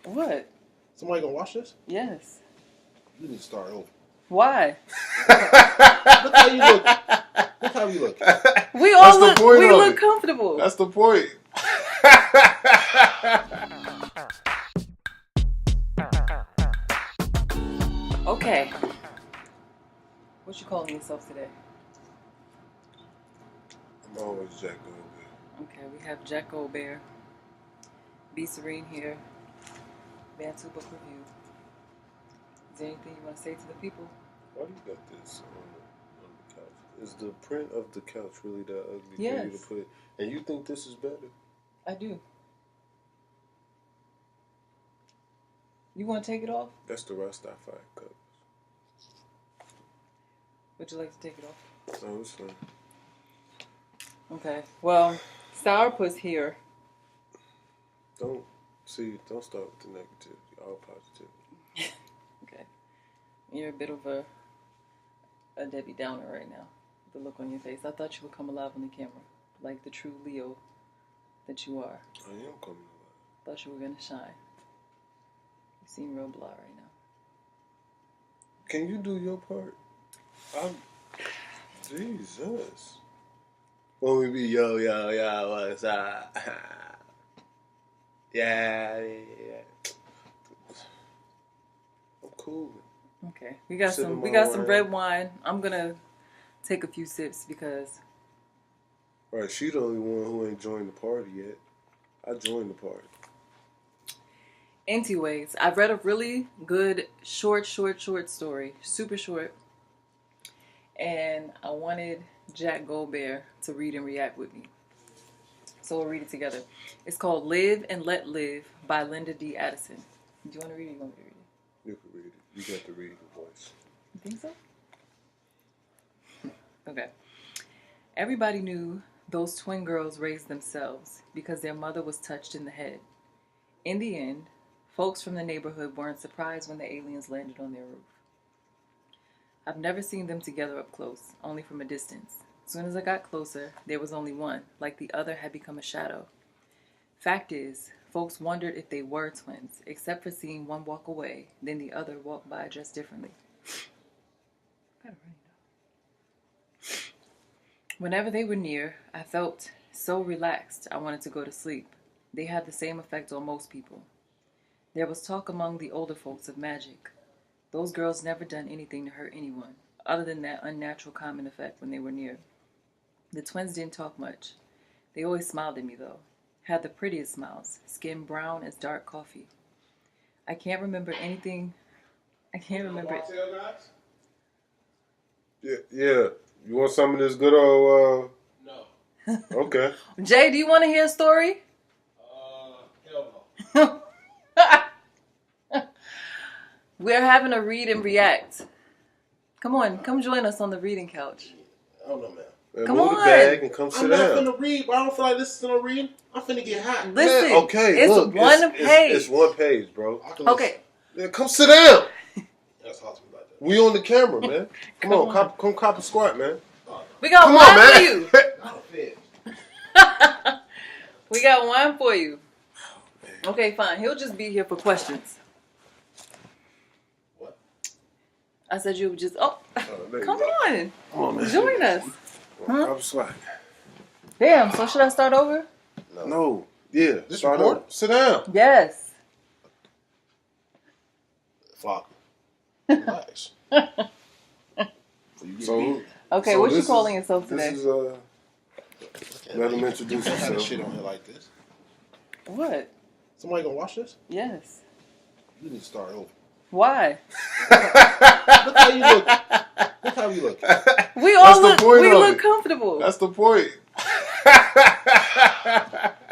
What? Somebody gonna watch this? Yes. You need to start over. Why? Look how you look. Look how we look. We all look comfortable. That's the point. Okay. What you calling yourself today? I'm always Jack Goldberg. Okay, we have Jack Goldberg. Be Serene here. Bantu Book Review. Is there anything you want to say to the people? Why do you got this on the couch? Is the print of the couch really that ugly Yes. for you to put? And you think this is better? I do. You want to take it off? That's the Rastafari cup. Would you like to take it off? No, it's fine. Okay. Well, Sourpuss here. Don't start with the negativity. All positivity. Okay. You're a bit of a Debbie Downer right now. The look on your face. I thought you would come alive on the camera, like the true Leo that you are. I am coming alive. Thought you were gonna shine. You seem real blah right now. Can you do your part? Jesus. When we be yo, what's up? Yeah. I'm cool. Okay, we got some red wine. I'm gonna take a few sips because. Right, she the only one who ain't joined the party yet. I joined the party. Anyways, I've read a really good short story, super short, and I wanted Jack Goldberg to read and react with me. So we'll read it together. It's called Live and Let Live by Linda D. Addison. Do you want to read it or you want me to read it? You can read it. You got to read the voice. You think so? Okay. Everybody knew those twin girls raised themselves because their mother was touched in the head. In the end, folks from the neighborhood weren't surprised when the aliens landed on their roof. I've never seen them together up close, only from a distance. As soon as I got closer, there was only one, like the other had become a shadow. Fact is, folks wondered if they were twins, except for seeing one walk away, then the other walk by dressed differently. Whenever they were near, I felt so relaxed I wanted to go to sleep. They had the same effect on most people. There was talk among the older folks of magic. Those girls never done anything to hurt anyone, other than that unnatural common effect when they were near. The twins didn't talk much. They always smiled at me, though. Had the prettiest smiles, skin brown as dark coffee. I can't remember anything. I can't remember. Yeah. You want some of this good old, No. Okay. Jay, do you want to hear a story? Hell no. We're having a read and react. Come on, come join us on the reading couch. I don't know, man. Man, Come move on. the bag and come sit I'm down. not finna read, but I don't feel like this is gonna read. I'm finna get hot. Listen, Man, okay, it's look, one page. It's one page, bro. Okay. Yeah, come sit down. That's hard to me like that. We on the camera, man. Come on. Come cop a squat, man. We got Come wine on, man. for you. Not fair. We got wine for you. Okay, fine. He'll just be here for questions. What? I said you would just. Oh, there you come go. on. Come on, man. Join us. Huh? Cop a squat. Damn. So should I start over? No. Yeah. This Start record? over. Sit down. Yes. Fuck. Relax. So, Okay. so What you this calling is- yourself today? This is let him introduce You can't have himself. this shit on here like this. What? Somebody gonna watch this? Yes. You need to start over. Why? Look how you look. Look how we look. We all the look. point We of look it. comfortable. That's the point.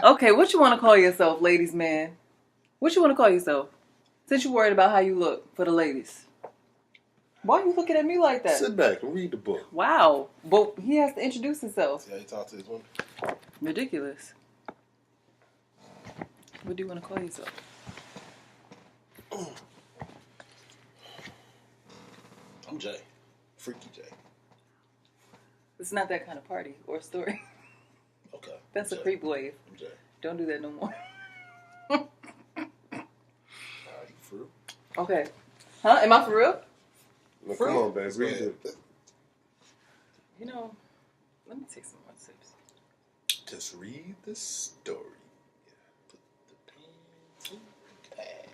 Okay. What you want to call yourself, ladies' man? What you want to call yourself? Since you're worried about how you look for the ladies. Why are you looking at me like that? Sit back and read the book. Wow. But he has to introduce himself. See how he talk to his woman? Ridiculous. What do you want to call yourself? I'm Jay. Freaky Jay. It's not that kind of party or story. Okay. That's I'm a Jay. creep wave. I'm Jay. Don't do that no more. Okay. Huh? Am I for real? No, Fruit? come on, babe. Read it. You know, let me take some more sips. Just read the story. Put the pen to the pad.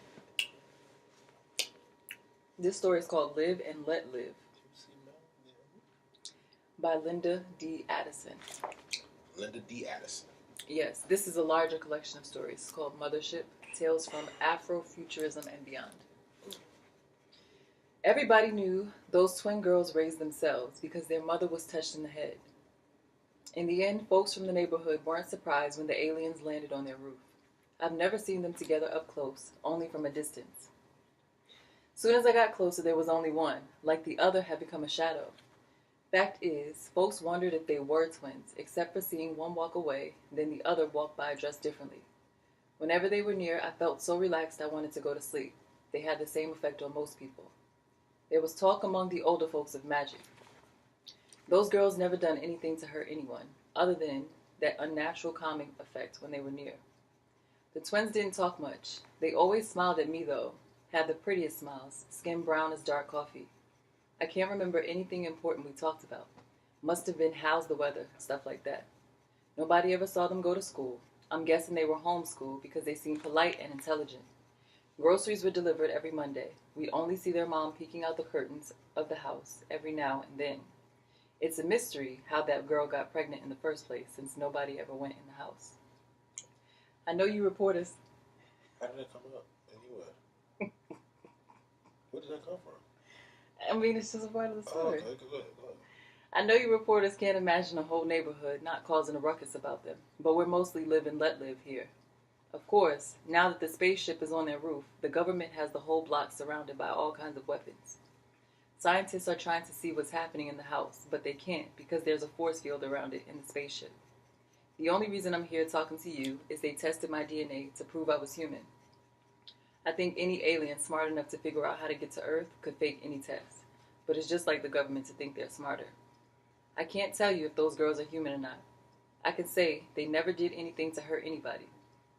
This story is called Live and Let Live by Linda D. Addison. Linda D. Addison. Yes, this is a larger collection of stories. It's called Mothership, Tales from Afrofuturism and Beyond. Everybody knew those twin girls raised themselves because their mother was touched in the head. In the end, folks from the neighborhood weren't surprised when the aliens landed on their roof. I've never seen them together up close, only from a distance. Soon as I got closer, there was only one, like the other had become a shadow. Fact is, folks wondered if they were twins, except for seeing one walk away, then the other walk by dressed differently. Whenever they were near, I felt so relaxed I wanted to go to sleep. They had the same effect on most people. There was talk among the older folks of magic. Those girls never done anything to hurt anyone, other than that unnatural calming effect when they were near. The twins didn't talk much. They always smiled at me, though, had the prettiest smiles, skin brown as dark coffee. I can't remember anything important we talked about. Must have been how's the weather, stuff like that. Nobody ever saw them go to school. I'm guessing they were homeschooled because they seemed polite and intelligent. Groceries were delivered every Monday. We'd only see their mom peeking out the curtains of the house every now and then. It's a mystery how that girl got pregnant in the first place, since nobody ever went in the house. I know you reporters. How did that come up? Anywhere? Where did that come from? I mean, it's just a part of the story. Oh, okay, go ahead. I know you reporters can't imagine a whole neighborhood not causing a ruckus about them, but we're mostly live and let live here. Of course, now that the spaceship is on their roof, the government has the whole block surrounded by all kinds of weapons. Scientists are trying to see what's happening in the house, but they can't because there's a force field around it in the spaceship. The only reason I'm here talking to you is they tested my DNA to prove I was human. I think any alien smart enough to figure out how to get to Earth could fake any test, but it's just like the government to think they're smarter. I can't tell you if those girls are human or not. I can say they never did anything to hurt anybody.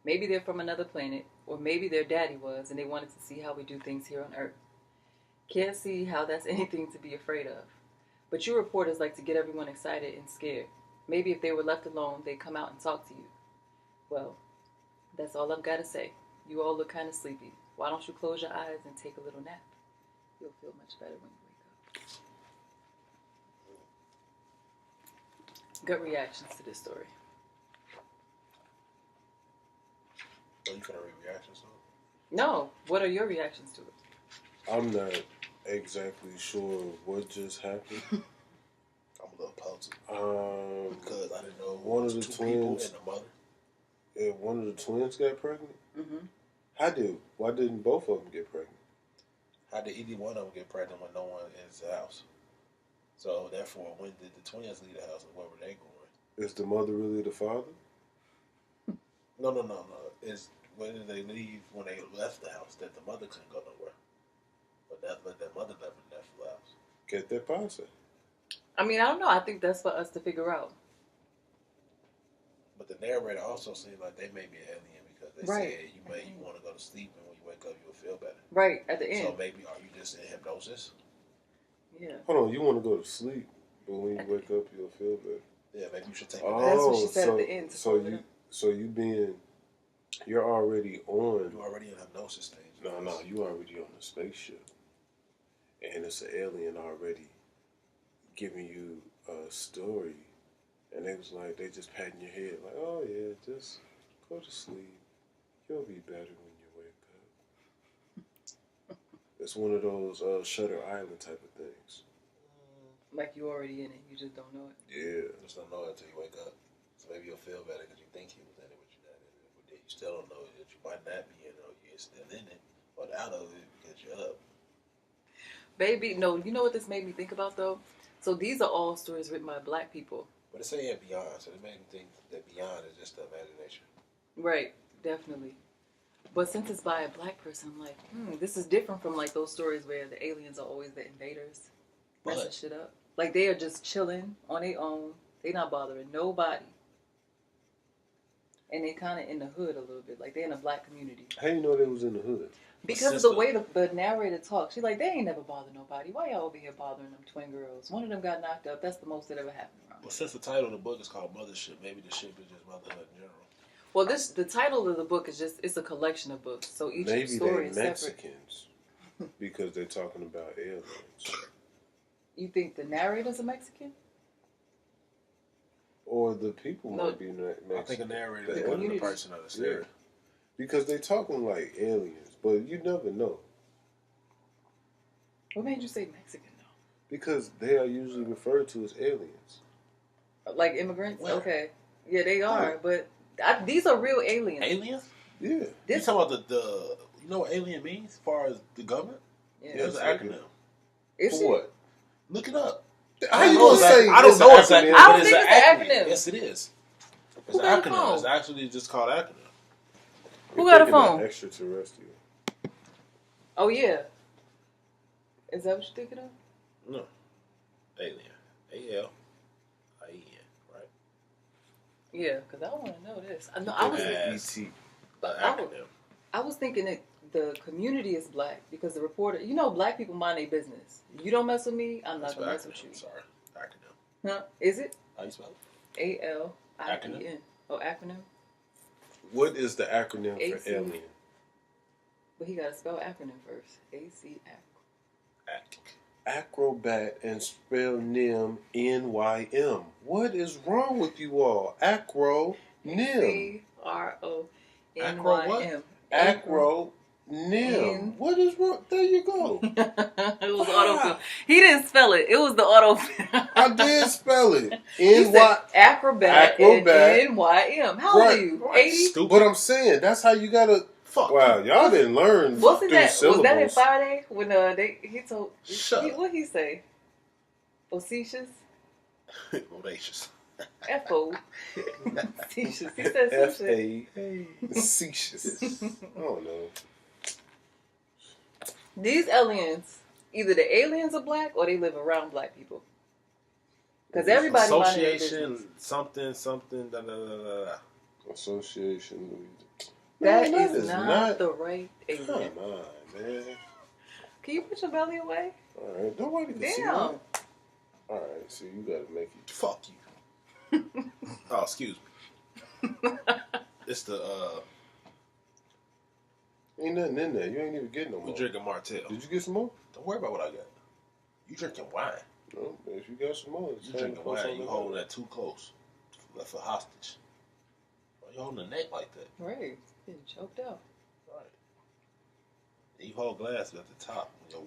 Maybe they're from another planet, or maybe their daddy was and they wanted to see how we do things here on Earth. Can't see how that's anything to be afraid of. But you reporters like to get everyone excited and scared. Maybe if they were left alone, they'd come out and talk to you. Well, that's all I've got to say. You all look kind of sleepy. Why don't you close your eyes and take a little nap? You'll feel much better when you wake up. Gut reactions to this story. So you finna read reactions to it? No. What are your reactions to it? I'm not exactly sure what just happened. I'm a little puzzled. Because I didn't know one of the two twins people and the mother. Yeah, one of the twins got pregnant. Mm-hmm. Why didn't both of them get pregnant? How did either one of them get pregnant when no one is in the house? So therefore, when did the twins leave the house and where were they going? Is the mother really the father? No. Is when did they leave when they left the house that the mother couldn't go nowhere? But that mother never left the house. Get that pasa. I mean, I don't know. I think that's for us to figure out. But the narrator also seemed like they may be an alien because they said you want to go to sleep and when you wake up you'll feel better. Right, at the end. So maybe are you just in hypnosis? Yeah. Hold on, you want to go to sleep, but when you wake up you'll feel better. Yeah, maybe you should take a a nap. That's what she said at the end. You're already on. You're already in hypnosis stage. No, you already on the spaceship, and it's an alien already giving you a story, and they was like, they just patting your head like, oh yeah, just go to sleep. You'll be better when you wake up. It's one of those Shutter Island type of things. Like you already in it, you just don't know it. Yeah. You just don't know it until you wake up. So maybe you'll feel better because you think you was in it, but you're not in it. But then you still don't know that you might not be in it or you're still in it or out of it because you're up. Baby, no, you know what this made me think about though? So these are all stories written by black people. But it's saying beyond, so it made me think that beyond is just the imagination. Right, definitely. But since it's by a black person, I'm like, this is different from like those stories where the aliens are always the invaders, messing shit up. Like they are just chilling on their own. They not bothering nobody. and they kind of in the hood a little bit, like they in a black community. How you know they was in the hood? Because of the way the narrator talks. She's like, they ain't never bothered nobody. Why y'all over here bothering them twin girls? One of them got knocked up. That's the most that ever happened around. Well, since the title of the book is called Mothership, maybe the ship is just motherhood in general. Well, the title of the book is just, it's a collection of books. So each Maybe story they is separate. Mexicans because they're talking about aliens. You think the narrator's a Mexican? Or the people might be Mexican. I think a narrator is The one of the person of the story. Because they're talking like aliens, but you never know. What made you say Mexican though? Because they are usually referred to as aliens. Like immigrants? Where? Okay. Yeah, they are, but these are real aliens. Aliens? Yeah. You talking about the you know what alien means as far as the government? Yeah. It's an acronym. Is For what? Look it up. How you gonna say? I don't know exactly. I don't think it's an acronym. Yes, it is. It's Who an got a acronym. phone? It's actually just called acronym. Who got a phone? Extraterrestrial. Oh yeah. Is that what you're thinking of? No. Alien. A-L-I-E-N. Right? Yeah, because I want to know this. I was E.T. Acronym. I was thinking that the community is black because the reporter, black people mind their business. You don't mess with me, I'm not gonna mess with you. Sorry. Acronym. Huh? Is it? How you spell it? A-L-I-E-N. Oh, acronym? What is the acronym for AC. alien? But he got to spell acronym first. A-C-A. Acrobat and spell NIM N-Y-M. What is wrong with you all? Acronym. C-R-O-N-Y-M. Acronym. What is wrong? There you go. It was autofill. He didn't spell it. It was the autofill. I did spell it. N-Y. Acrobat. Acrobat. N-Y-M. How old are you? 80? Stupid. But I'm saying, that's how you gotta... Fuck. Wow, y'all didn't learn Wasn't through that, syllables. was that in Friday when he told... Shut up. What'd he say? Facetious? Bodacious. F-O. Facetious. He said some shit. Facetious. I don't know. These aliens, either the aliens are black or they live around black people. Because everybody minding their Association, business. something, da da da da. Association. That Man, is not the right Come alien. on, man. Can you put your belly away? All right, nobody can see Damn. that. All right, so you gotta make it. Fuck you. Oh, excuse me. It's the Ain't nothing in there. You ain't even getting no we more. drinking Martell. Did you get some more? Don't worry about what I got. You drinking wine. No. If you got some more, it's You time drinking to post wine. on You the holding line. that too close. Left for hostage. Why you holding the neck like that? Right. Getting choked out. Right. You hold glass at the top. Your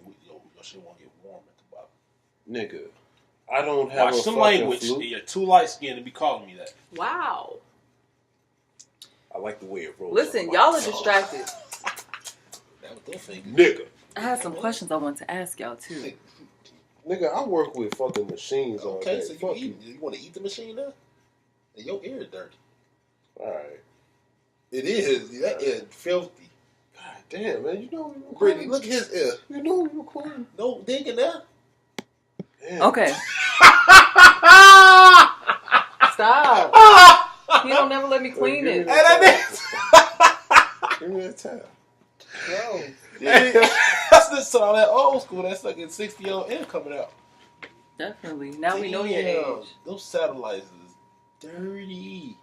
shit won't get warm at the bottom. Nigga, I don't have Watch a some fucking language. flute. You're too light skinned to be calling me that. Wow. I like the way it rolls. Listen, on my y'all are tongue. distracted. That was their finger. Nigga. I had some questions I want to ask y'all too. Nigga, I work with fucking machines all Okay, day. so Fuck you want to eat the machine now? And your ear is dirty. Alright. It is. That ear filthy. God damn, man. You know we recording. Brittany, look at his ear. You know we recording. No digging there. Damn. Okay. Stop. You don't never let me clean Give me it. that Give me that towel. Bro. That's just all that old school. That's like a 60-year-old ear coming out. Definitely. Now we know your Damn, age. Those satellites is dirty.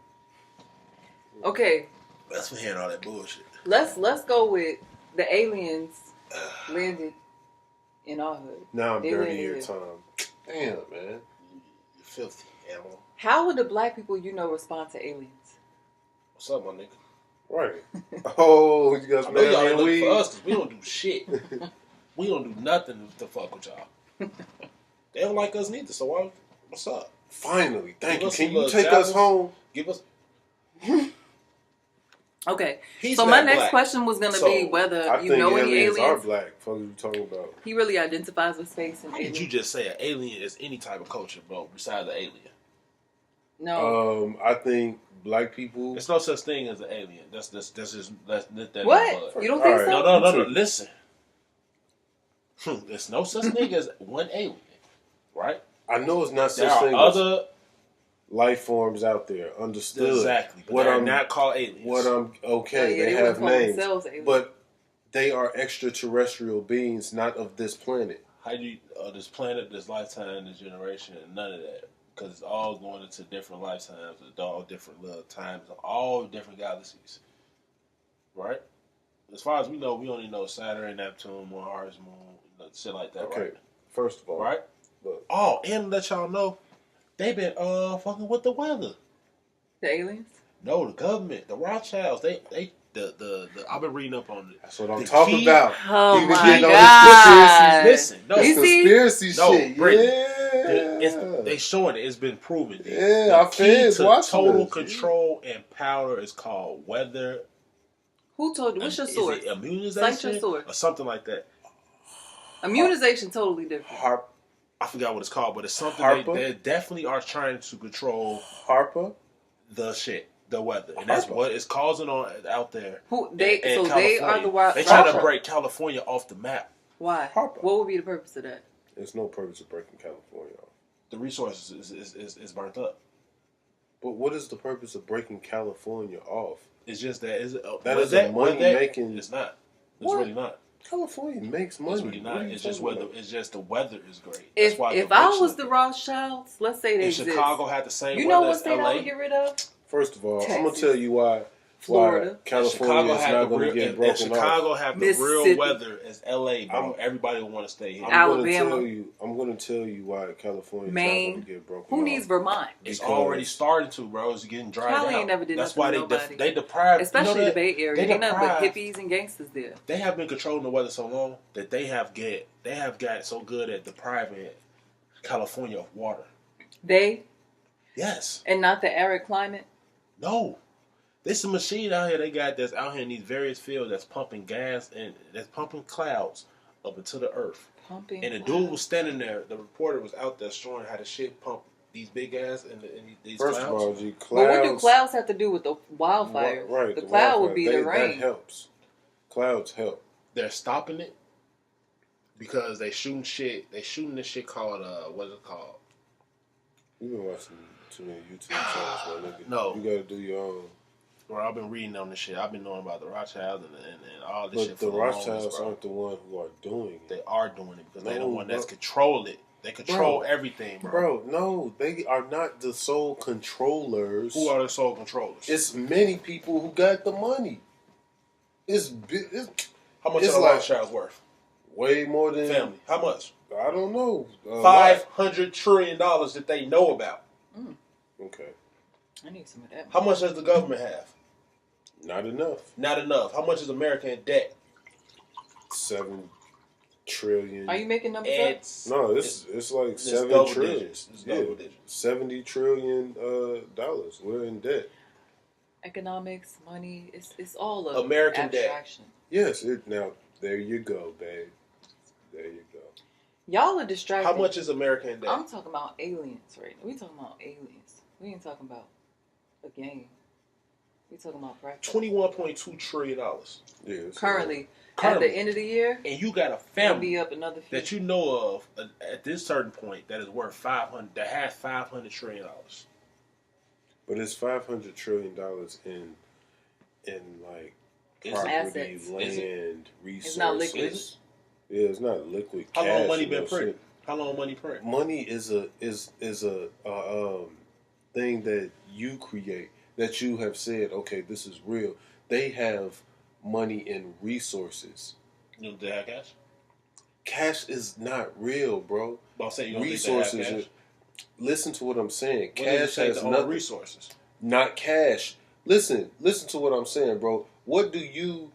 Okay. That's for hearing all that bullshit. Let's go with the aliens landed in our hood. Now I'm They dirty landed your here. time. Damn, man. You filthy animal. How would the black people respond to aliens? What's up, my nigga? Right. Oh, you guys I know y'all ain't looking weed? for us because we don't do shit. We don't do nothing to fuck with y'all. They don't like us neither, so what's up? Finally, thank Give you. us Can some you little take us jabbers. home? Give us. Okay. He's so not my next black. question was going to So, be whether I you think know any aliens are aliens. black. Fuck you talking about? He really identifies with space and How did aliens. you just say an alien is any type of culture, bro, besides an alien? No. I think black people. There's no such thing as an alien. That's just that. What? You don't think All so? right. No. Listen. There's no such thing as one alien, right? I know it's not There such are thing. other life forms out there. Understood. Exactly. But they're not called aliens. What I'm okay. Yeah, they wouldn't have call names, themselves aliens. but they are extraterrestrial beings, not of this planet. How do you this planet, this lifetime, this generation, and none of that? Because it's all going into different lifetimes, all different little times, all different galaxies. Right? As far as we know, we only know Saturn, Neptune, Mars, Moon, shit like that. Okay. Right? First of all, right? Look. Oh, and let y'all know, they been fucking with the weather. The aliens? No, the government, the Rothschilds, the I've been reading up on it. That's what I'm talking about. Oh You my getting on God. this Listen, no, You see? conspiracy No, shit. Brittany, they showing it. It's been proven. Our fans to watching total this. control and power is called weather. Who told you? What's your source? Is it immunization Cite your source. or something like that? Immunization totally different. I forgot what it's called, but it's something they definitely are trying to control. The shit. The weather, and that's what is causing on out there. They are the wild. They trying to break California off the map. Why? What would be the purpose of that? There's no purpose of breaking California off. The resources is burnt up. But what is the purpose of breaking California off? It's just that money making. It's not. It's what? really not. California makes money. It's really not. It's just the weather is great. If I was the Rothschilds, let's say they exist. Chicago had the same. You know weather what state I would get rid of? First of all, Texas. I'm gonna tell you why Florida. California is not going to get broken off. Chicago have the real weather as LA, bro. Everybody will want to stay here. Alabama. I'm going to tell you why California is Maine. not going to get broken Who off. needs Vermont? It's already starting to, bro. It's getting dried out. Cali ain't never did That's nothing why to they deprived. Especially the Bay Area. They nothing but deprived. hippies and gangsters there. They have been controlling the weather so long that they have got so good at depriving California of water. Yes. And not the arid climate? No. There's a machine out here they got that's out here in these various fields that's pumping gas and that's pumping clouds up into the earth. And the dude was standing there. The reporter was out there showing how the shit pump these big gas and these clouds. First of all, clouds. But what do clouds have to do with the wildfires? Right. The cloud would be the rain. That helps. Clouds help. They're stopping it because they shooting shit. They shooting this shit called what is it called? You've been watching too many YouTube channels, my nigga. No. You got to do your own. Bro, I've been reading on this shit. I've been knowing about the Rothschilds and all this but shit. But the Rothschilds aren't the ones who are doing it. They are doing it because they're the one that's control it. They control everything, bro. Bro, no, they are not the sole controllers. Who are the sole controllers? It's many people who got the money. How much are the Rothschilds worth? Way more than family. How much? I don't know. $500 trillion that they know about. Okay. I need some of that. How much does the government have? Not enough. Not enough. How much is America in debt? 7 trillion. Are you making numbers up? No, it's like it's 7 trillion. It's double digits. $70 trillion dollars. We're in debt. Economics, money, it's all of American abstraction. debt. Yes. Now there you go, babe. There you go. Y'all are distracted. How much is America in debt? I'm talking about aliens right now. We talking about aliens. We ain't talking about a game. We talking about practice. $21.2 trillion. Yeah, currently, at the end of the year, and you got a family be up another that you know of at this certain point that is worth 500. That has $500 trillion. But it's $500 trillion in like property, assets. land, resources. It's not liquid. Yeah, it's not liquid. How cash long money been shit. printed? How long money print? Money is a thing that you create, that you have said, okay, this is real. They have money and resources. You know, they have cash? Cash is not real, bro. But I'm saying you don't resources. think they have cash? Listen to what I'm saying. What Cash has nothing. Resources. Not cash. Listen to what I'm saying, bro. What do you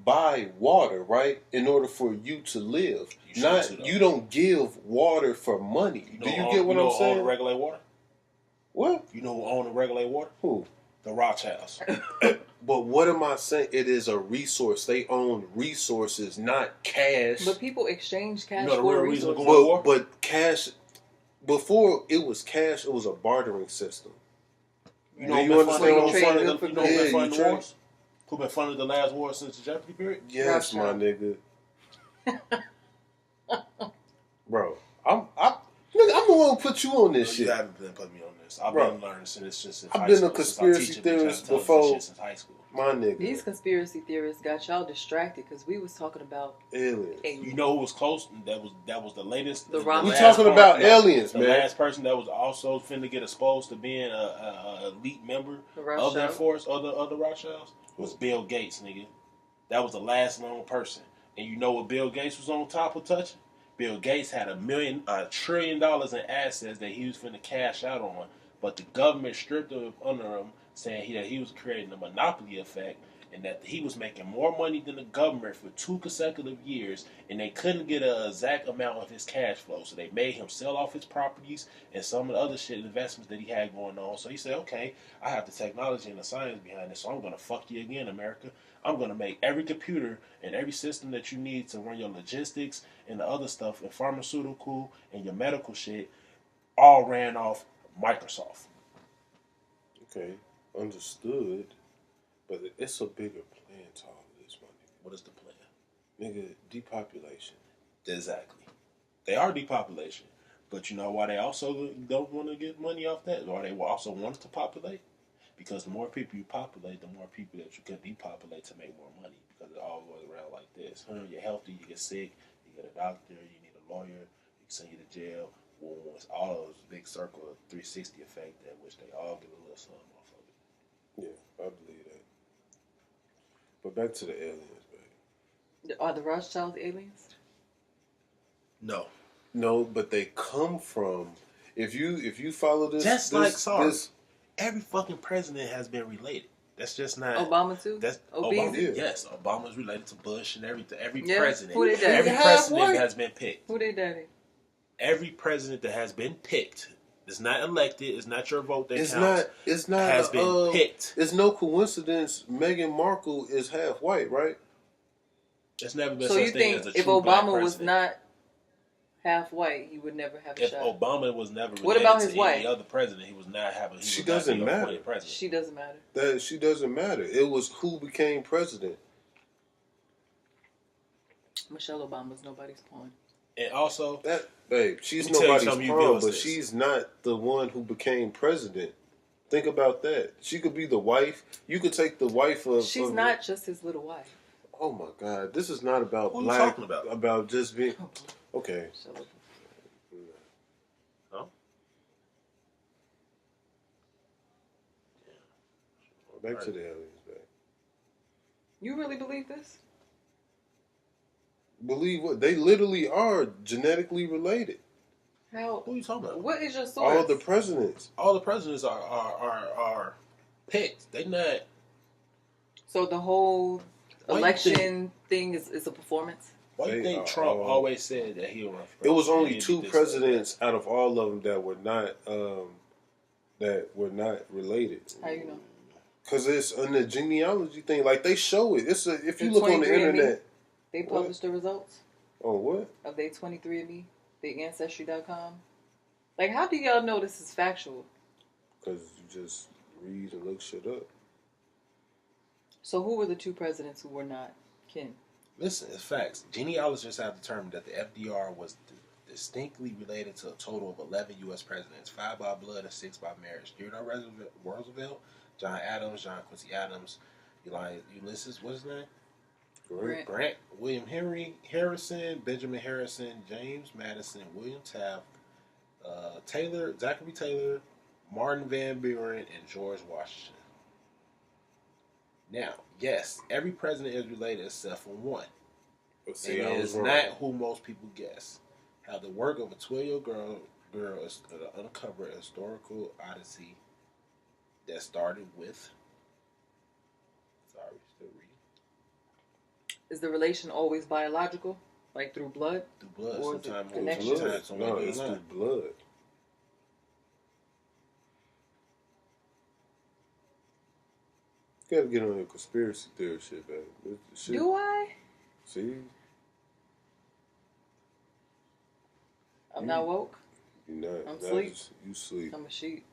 buy water, right? In order for you to live. You don't give water for money. Do you get what I'm saying? You know who own and regulate water? What? You know who own and regulate water? Who? The Rothschilds. But what am I saying? It is a resource. They own resources, not cash. But people exchange cash the for real resources. reason to go to war? But cash, before it was cash, it was a bartering system. You know you understand what I'm saying? You know who been funding the trade. wars? Who been funding the last war since the Jeopardy period? Yes, my nigga. Bro, I'm the one who put you on this You shit. haven't been putting me on this. I've Bro, been learning since I've high been school. a conspiracy theorist before. Since high school. My nigga. These conspiracy theorists got y'all distracted because we was talking about Aliens. You know who was close? That was the latest. The the Rock- We last talking part- about no, aliens, the man. last person that was also finna get exposed to being a elite member The of Rothschild. that force, of the Rothschilds, was Bill Gates, nigga. That was the last known person. And you know what Bill Gates was on top of touching? Bill Gates had $1 trillion in assets that he was finna cash out on, but the government stripped him under him, saying that he was creating a monopoly effect, and that he was making more money than the government for 2 consecutive years, and they couldn't get an exact amount of his cash flow, so they made him sell off his properties and some of the other shit investments that he had going on. So he said, okay, I have the technology and the science behind this, so I'm going to fuck you again, America. I'm going to make every computer and every system that you need to run your logistics and the other stuff and pharmaceutical and your medical shit all ran off Microsoft. Okay, understood. But it's a bigger plan to all of this, my nigga. What is the plan? Nigga, depopulation. Exactly. They are depopulation. But you know why they also don't want to get money off that? Or they will also want to populate? Because the more people you populate, the more people that you can depopulate to make more money. Because it all goes around like this. You're healthy, you get sick, you get a doctor, you need a lawyer, you send you to jail. Well, it's all those big circle of 360 effect that which they all get a little something off of it. Yeah, I believe that. But back to the aliens, baby. Are the Rothschilds aliens? No. No, but they come from. If you follow this, Just like SARS. this, Every fucking president has been related. That's just not Obama too? That's Obese? Obama. Yes, Obama's related to Bush and everything. Every Yeah. president, Who they daddy? every Half president white. has been picked. Who they daddy? Every president that has been picked is not elected. It's not your vote that it's counts. not. It's not. Has been picked. It's no coincidence. Meghan Markle is half white, right? There's never been So such you thing think as a if true black Obama was president. not half white, he would never have a If shot? Obama was never related What about to his any wife? other president, he was not having. He She would not doesn't be matter. appointed president. She doesn't matter. That she doesn't matter. It was who became president. Michelle Obama's nobody's pawn. And also, That babe, she's Let me tell you nobody's something, you pawn, realize but this. she's not the one who became president. Think about that. She could be the wife. You could take the wife of. She's of not just his little wife. Oh my God! This is not about Who you black. talking about? About just being. Okay. So, no? Back to the aliens, babe. you really believe this? Believe what? They literally are genetically related. How? Who are you talking about? What is your source? All the presidents. All the presidents are picked. They not. So the whole Why you election thing is a performance? Why do you They think are Trump all- always said that he'll run for It was president? only He'd two be this, presidents out of all of them that were not related. How you know? Because it's in the genealogy thing. Like they show it. It's if you The look on the 23andMe? internet. They What? published the results Oh what? of their 23andMe, the Ancestry.com. Like, how do y'all know this is factual? Because you just read and look shit up. So who were the two presidents who were not kin? Listen, it's facts. Genealogists have determined that the FDR was distinctly related to a total of 11 U.S. presidents, 5 by blood and 6 by marriage. Theodore Roosevelt, John Adams, John Quincy Adams, Ulysses, what's his name? Grant, William Henry Harrison, Benjamin Harrison, James Madison, William Taft, Taylor, Zachary Taylor, Martin Van Buren, and George Washington. Now, yes, every president is related except for one. But see, And I it was is wrong. not who most people guess. How the work of a 12-year-old girl is to uncover a historical odyssey that started with. Sorry, still reading. Is the relation always biological, like through blood? Through blood, Or is it sometimes connection? Blood. sometimes No, only it's blood. through blood. You gotta get on your conspiracy theory shit, baby. Shit. Do I? See? I'm not woke. You not. I'm not sleep. just- you sleep. I'm a sheep.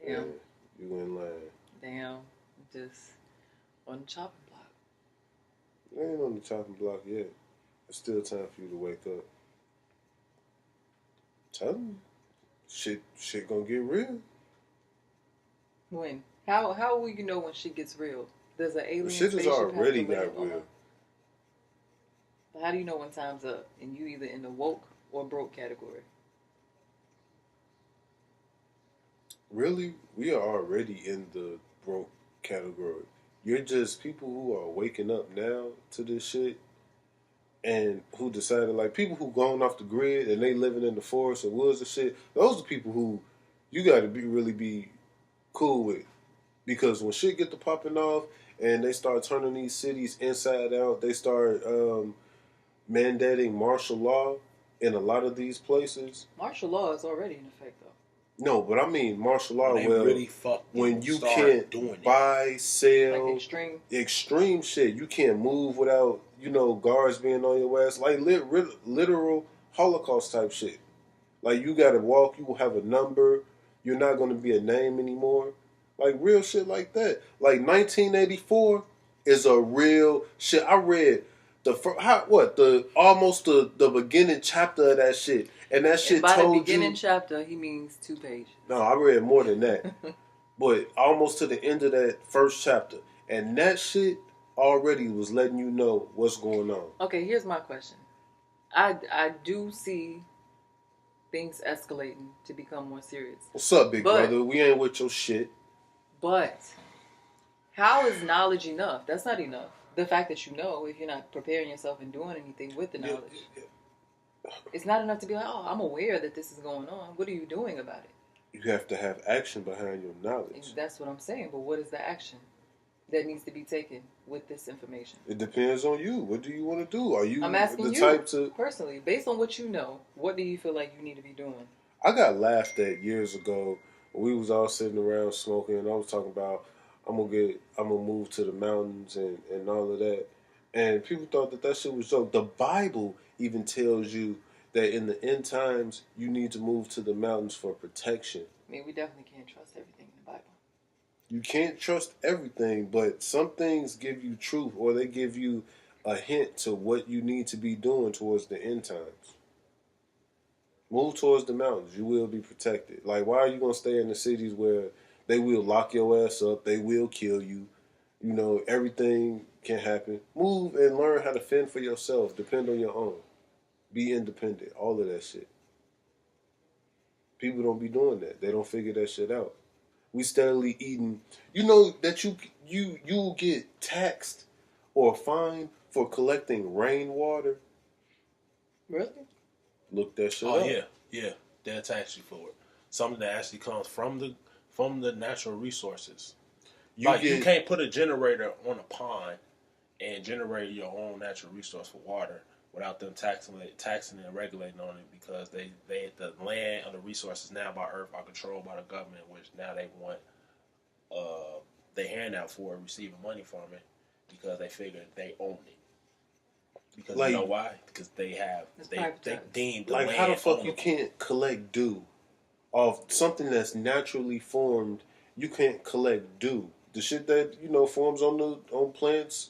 Yeah. Damn. You in line. Damn. Just on the chopping block. You ain't on the chopping block yet. It's still time for you to wake up. Tell them, shit gonna get real. When? How will you know when shit gets real? Does an The alien shit has spaceship have to already land got on real. How do you know when time's up and you either in the woke or broke category? Really, we are already in the broke category. You're just people who are waking up now to this shit and who decided, like, people who gone off the grid and they living in the forest and woods and shit. Those are people who you got to be cool with, because when shit get to popping off and they start turning these cities inside out, they start mandating martial law in a lot of these places. Martial law is already in effect, though. No, but I mean martial law. When they Well, really when you start can't doing buy, sell, Like extreme shit, you can't move without guards being on your ass, like literal Holocaust type shit. Like, you gotta walk, you will have a number, you're not gonna be a name anymore. Like, real shit like that. Like 1984 is a real shit. I read the beginning chapter of that shit, and that shit And by the told beginning you. chapter, he means 2 pages. No, I read more than that, but almost to the end of that first chapter, and that shit already was letting you know what's going on. Okay, here's my question. I do see things escalating to become more serious. What's up, big brother? We ain't with your shit. But how is knowledge enough? That's not enough. The fact that you know, if you're not preparing yourself and doing anything with the knowledge, it's not enough to be like, oh, I'm aware that this is going on. What are you doing about it? You have to have action behind your knowledge. And that's what I'm saying. But what is the action that needs to be taken with this information? It depends on you. What do you want to do? Are you I'm asking the you type to personally, based on what you know, what do you feel like you need to be doing? I got laughed at years ago. We was all sitting around smoking, and I was talking about I'm gonna move to the mountains and all of that. And people thought that shit was joke. The Bible even tells you that in the end times you need to move to the mountains for protection. I mean, we definitely can't trust everything in the Bible. You can't trust everything, but some things give you truth, or they give you a hint to what you need to be doing towards the end times. Move towards the mountains. You will be protected. Like, why are you going to stay in the cities where they will lock your ass up? They will kill you. Everything can happen. Move and learn how to fend for yourself. Depend on your own. Be independent. All of that shit. People don't be doing that. They don't figure that shit out. We steadily eating. You know that you will get taxed or fined for collecting rainwater. Really? Look that shit Oh up. yeah, they'll tax you for it. Something that actually comes from the natural resources. You can't put a generator on a pond and generate your own natural resource for water without them taxing and regulating on it, because the land and the resources now by Earth are controlled by the government, which now they want they hand out for it, receiving money from it, because they figure they own it. Because you know why? Because they deemed the land. How the fuck ownable. you can't collect dew off something that's naturally formed? You can't collect dew. The shit that forms on plants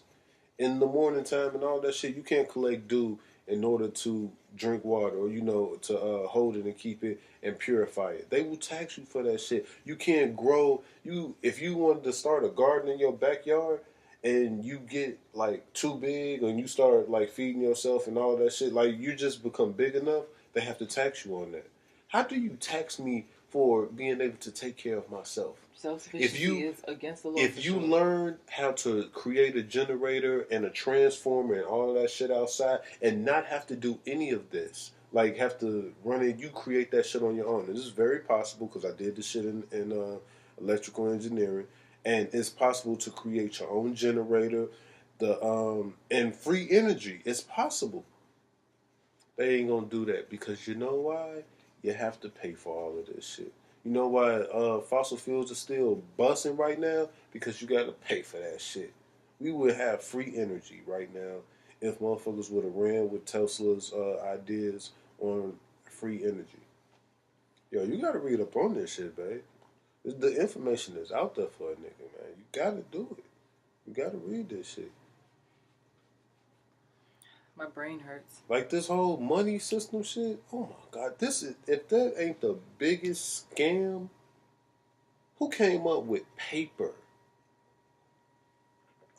in the morning time and all that shit. You can't collect dew in order to drink water, or to hold it and keep it and purify it. They will tax you for that shit. You can't grow if you wanted to start a garden in your backyard and you get like too big and you start like feeding yourself and all that shit, like you just become big enough, they have to tax you on that. How do you tax me for being able to take care of myself? Self-sufficiency is against the law. If you learn how to create a generator and a transformer and all that shit outside and not have to do any of this, like have to run it, you create that shit on your own. And this is very possible because I did this shit in electrical engineering. And it's possible to create your own generator, and free energy. It's possible. They ain't gonna do that because you know why? You have to pay for all of this shit. You know why fossil fuels are still busting right now? Because you got to pay for that shit. We would have free energy right now if motherfuckers would have ran with Tesla's ideas on free energy. Yo, you got to read up on this shit, babe. The information is out there for a nigga, man. You got to do it. You got to read this shit. My brain hurts. Like this whole money system shit. Oh my god, this is if that ain't the biggest scam. Who came up with paper?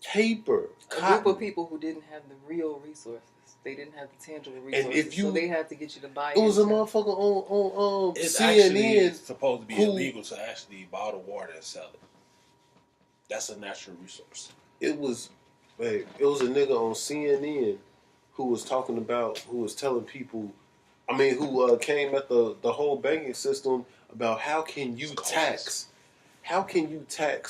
Paper, A cotton. group of people who didn't have the real resources. They didn't have the tangible resources, And if you, so they had to get you to buy. It was a into motherfucker on It's CNN. actually supposed to be illegal to actually bottle water and sell it. That's a natural resource. It was a nigga on CNN who was talking about, who was telling people, who came at the whole banking system about how can you tax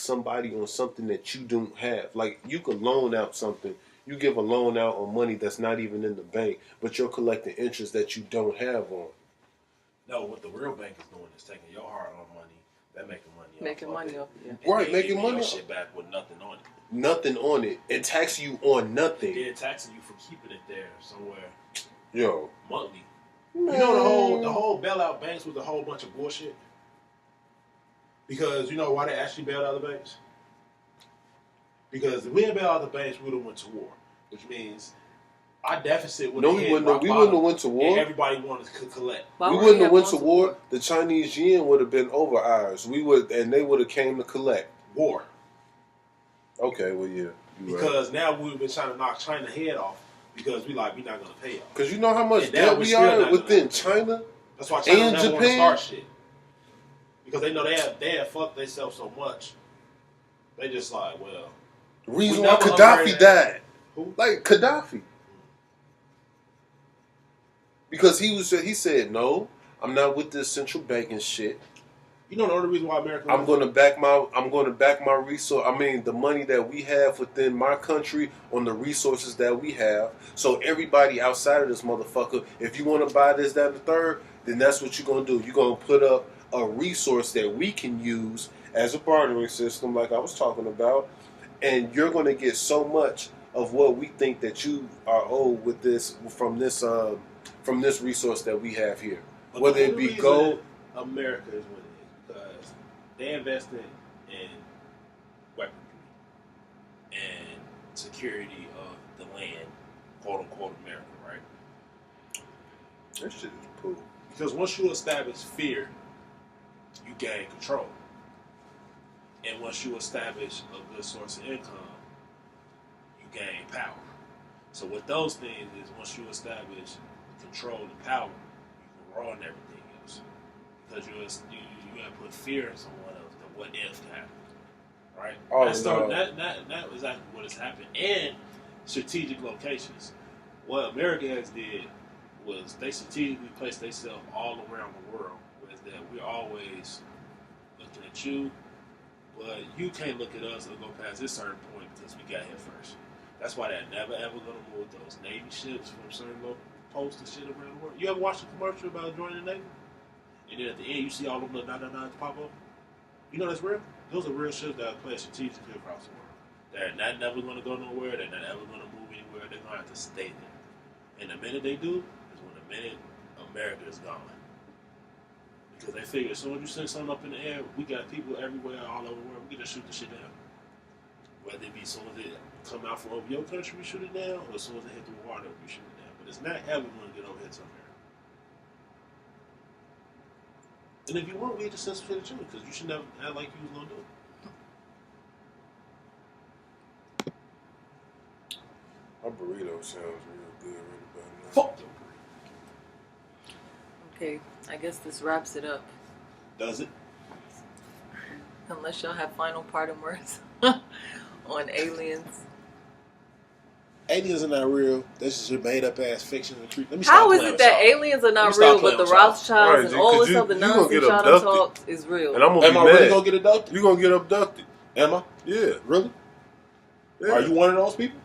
somebody on something that you don't have. Like, you can loan out something. You give a loan out on money that's not even in the bank, but you're collecting interest that you don't have on. No, what the real bank is doing is taking your hard-earned money, they're making money off Yeah. Right, making money your off. shit back with nothing on it. Nothing on it. And tax you on nothing. They're taxing you for keeping it there somewhere. Yo. Monthly. Man. You know the whole bailout banks was a whole bunch of bullshit. Because you know why they actually bailed out the banks? Because if we had bailed out the banks, we would have went to war. Which means our deficit would have hit rock bottom. We wouldn't have went to war. And everybody wanted to collect. We wouldn't have went to war. The Chinese yen would have been over ours. And they would have came to collect. War. Okay, well, yeah. Because now we would have been trying to knock China's head off because we're not going to pay y'all. Because you know how much debt we are within China? That's why China and never want to Japan? start shit. Because they know they have fucked themselves so much. They just like, well. The reason why Gaddafi died. Who? Like Gaddafi. Because he said, no, I'm not with this central banking shit. You know the only reason why America I'm going to back my resource. The money that we have within my country on the resources that we have. So everybody outside of this motherfucker, if you want to buy this, that, and the third, then that's what you're going to do. You're going to put up a resource that we can use as a bartering system, like I was talking about, and you're going to get so much of what we think that you are owed with this from this resource that we have here. But whether it be gold. America is what it is because they invested in weaponry and security of the land, quote unquote America, right? That shit is cool. Because once you establish fear, you gain control. And once you establish a good source of income, you gain power. So with those things is once you establish control and power, you can run everything else. Because you have put fear in someone else, the what if happened. Right? Oh, That is exactly what has happened. And strategic locations. What America has did was they strategically placed themselves all around the world. Was that we're always looking at you, but you can't look at us or go past this certain point because we got here first. That's why they're never ever gonna move those Navy ships from certain posts and shit around the world. You ever watched a commercial about joining the Navy? And then at the end you see all of them little 999s pop up? You know that's real? Those are real ships that are placed strategically across the world. They're not never gonna go nowhere, they're not ever gonna move anywhere, they're gonna have to stay there. And the minute they do, is when the minute America is gone. Because they figure as soon as you send something up in the air, we got people everywhere, all over the world, we can just shoot the shit down. Whether it be as soon as it come out from over your country, we shoot it down, or as soon as it hit the water, we shoot it down. But it's not ever going to get over here to America. And if you want, we just send some shit at you, because you should never act like you was going to do it. My burrito sounds real good right about now. Fuck your burrito. Okay, I guess this wraps it up. Does it? Unless y'all have final parting words on aliens. Aliens are not real. This is your made up ass fiction. How is it that aliens are not real, but the Rothschilds and all this other nonsense y'all done talked is real? And I'm gonna Am I really gonna get abducted? You gonna get abducted? Am I? Yeah. Really? Yeah. Are you one of those people?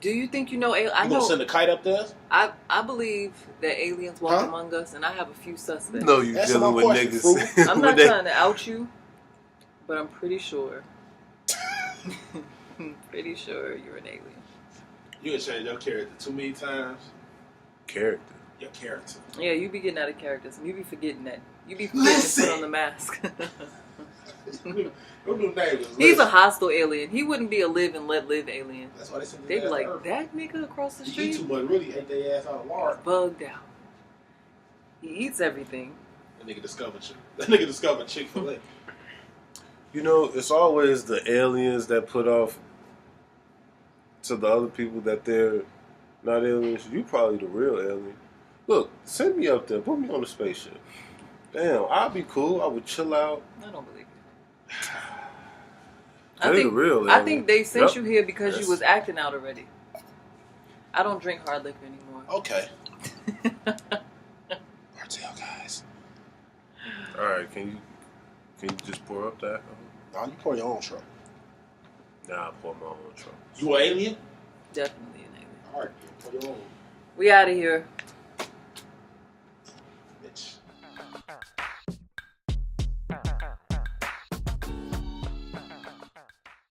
Do you think you know aliens? You gonna send a kite up there? I believe that aliens walk among us, and I have a few suspects. No, you dealing with niggas. I'm not trying to out you, but I'm pretty sure. Pretty sure you're an alien. You have changed your character too many times. Character. Your character. Yeah, you be getting out of characters, and you be forgetting that. You be forgetting to put on the mask. Them new neighbors. He's a hostile alien. He wouldn't be a live and let live alien. That's why they sent his They'd be ass like, to Earth. that nigga across the He street eat too much. Really ate their ass out of water. bugged out. He eats everything. That nigga discovered Chick-fil-A. You know, it's always the aliens that put off to the other people that they're not aliens. You probably the real alien. Look, send me up there. Put me on the spaceship. Damn, I'll be cool. I would chill out. I don't believe it. They're the real alien. I think they sent Yep. you here because Yes. you was acting out already. I don't drink hard liquor anymore. Okay. Cartel guys. All right, can you just pour up that? Nah, you pour your own truck. Nah, I pour my own truck. You an alien? Definitely an alien. All right, pour your own. We out of here.